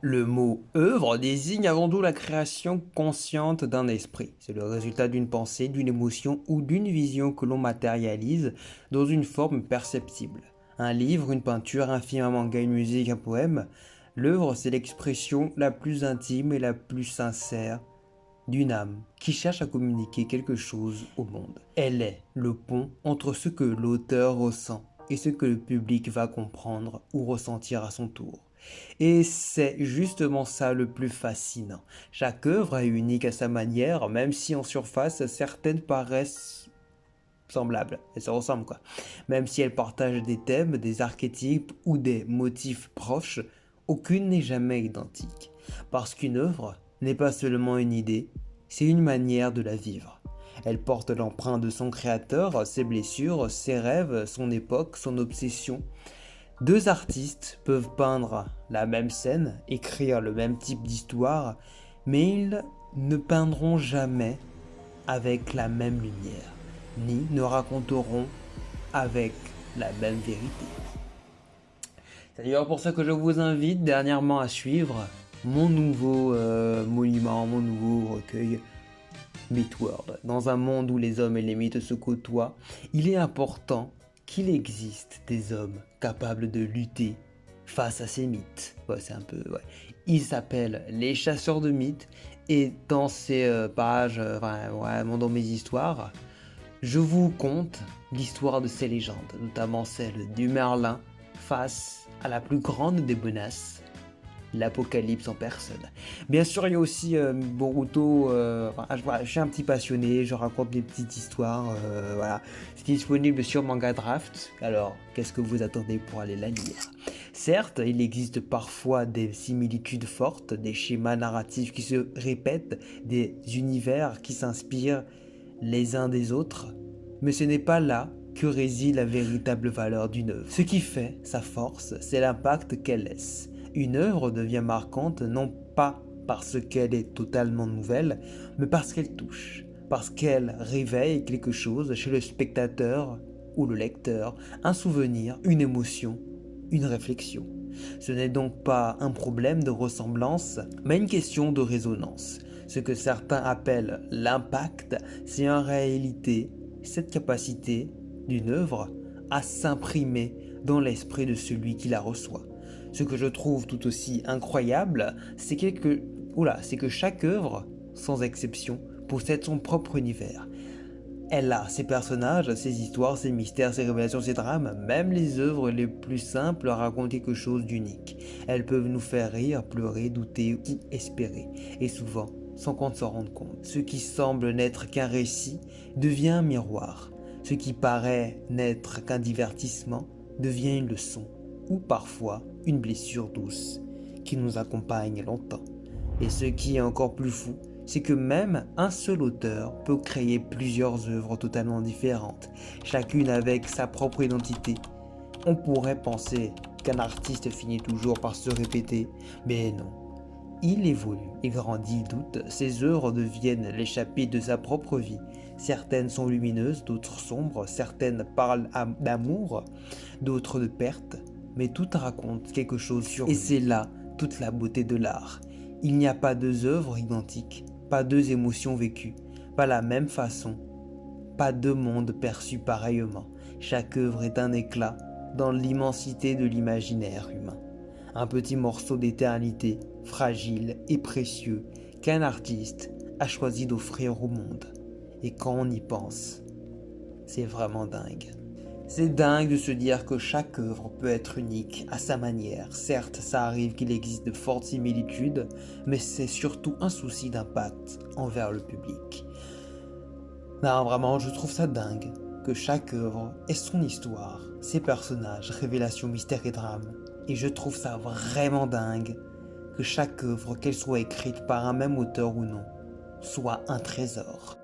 Le mot œuvre désigne avant tout la création consciente d'un esprit. C'est le résultat d'une pensée, d'une émotion ou d'une vision que l'on matérialise dans une forme perceptible. Un livre, une peinture, un film, un manga, une musique, un poème. L'œuvre, c'est l'expression la plus intime et la plus sincère d'une âme qui cherche à communiquer quelque chose au monde. Elle est le pont entre ce que l'auteur ressent et ce que le public va comprendre ou ressentir à son tour. Et c'est justement ça le plus fascinant. Chaque œuvre est unique à sa manière, même si en surface certaines paraissent semblables. Elles se ressemblent quoi. Même si elles partagent des thèmes, des archétypes ou des motifs proches, aucune n'est jamais identique. Parce qu'une œuvre n'est pas seulement une idée, c'est une manière de la vivre. Elle porte l'empreinte de son créateur, ses blessures, ses rêves, son époque, son obsession. Deux artistes peuvent peindre la même scène, écrire le même type d'histoire, mais ils ne peindront jamais avec la même lumière, ni ne raconteront avec la même vérité. C'est d'ailleurs pour ça que je vous invite dernièrement à suivre mon nouveau monument, mon nouveau recueil Mythworld. Dans un monde où les hommes et les mythes se côtoient, il est important qu'il existe des hommes capables de lutter face à ces mythes. Ouais, c'est un peu, ouais. Ils s'appellent les chasseurs de mythes et dans ces pages, dans mes histoires, je vous conte l'histoire de ces légendes, notamment celle du Merlin face à la plus grande des menaces, l'apocalypse en personne. Bien sûr, il y a aussi Boruto. Je suis un petit passionné, je raconte des petites histoires. Voilà, c'est disponible sur Manga Draft. Alors, qu'est-ce que vous attendez pour aller la lire? Certes, il existe parfois des similitudes fortes, des schémas narratifs qui se répètent, des univers qui s'inspirent les uns des autres, mais ce n'est pas là que réside la véritable valeur d'une œuvre. Ce qui fait sa force, c'est l'impact qu'elle laisse. Une œuvre devient marquante non pas parce qu'elle est totalement nouvelle, mais parce qu'elle touche, parce qu'elle réveille quelque chose chez le spectateur ou le lecteur, un souvenir, une émotion, une réflexion. Ce n'est donc pas un problème de ressemblance, mais une question de résonance. Ce que certains appellent l'impact, c'est en réalité cette capacité d'une œuvre à s'imprimer dans l'esprit de celui qui la reçoit. Ce que je trouve tout aussi incroyable, c'est que chaque œuvre, sans exception, possède son propre univers. Elle a ses personnages, ses histoires, ses mystères, ses révélations, ses drames. Même les œuvres les plus simples racontent quelque chose d'unique. Elles peuvent nous faire rire, pleurer, douter ou espérer. Et souvent, sans qu'on s'en rende compte. Ce qui semble n'être qu'un récit devient un miroir. Ce qui paraît n'être qu'un divertissement devient une leçon. Ou parfois une blessure douce qui nous accompagne longtemps. Et ce qui est encore plus fou, c'est que même un seul auteur peut créer plusieurs œuvres totalement différentes, chacune avec sa propre identité. On pourrait penser qu'un artiste finit toujours par se répéter, mais non. Il évolue, il grandit, il doute, ses œuvres deviennent les chapitres de sa propre vie. Certaines sont lumineuses, d'autres sombres, certaines parlent d'amour, d'autres de perte, mais toutes racontent quelque chose sur lui. Et c'est là toute la beauté de l'art. Il n'y a pas deux œuvres identiques, pas deux émotions vécues, pas la même façon, pas deux mondes perçus pareillement. Chaque œuvre est un éclat dans l'immensité de l'imaginaire humain. Un petit morceau d'éternité, fragile et précieux, qu'un artiste a choisi d'offrir au monde. Et quand on y pense, c'est vraiment dingue. C'est dingue de se dire que chaque œuvre peut être unique à sa manière. Certes, ça arrive qu'il existe de fortes similitudes, mais c'est surtout un souci d'impact envers le public. Non, vraiment, je trouve ça dingue que chaque œuvre ait son histoire, ses personnages, révélations, mystères et drames. Et je trouve ça vraiment dingue que chaque œuvre, qu'elle soit écrite par un même auteur ou non, soit un trésor.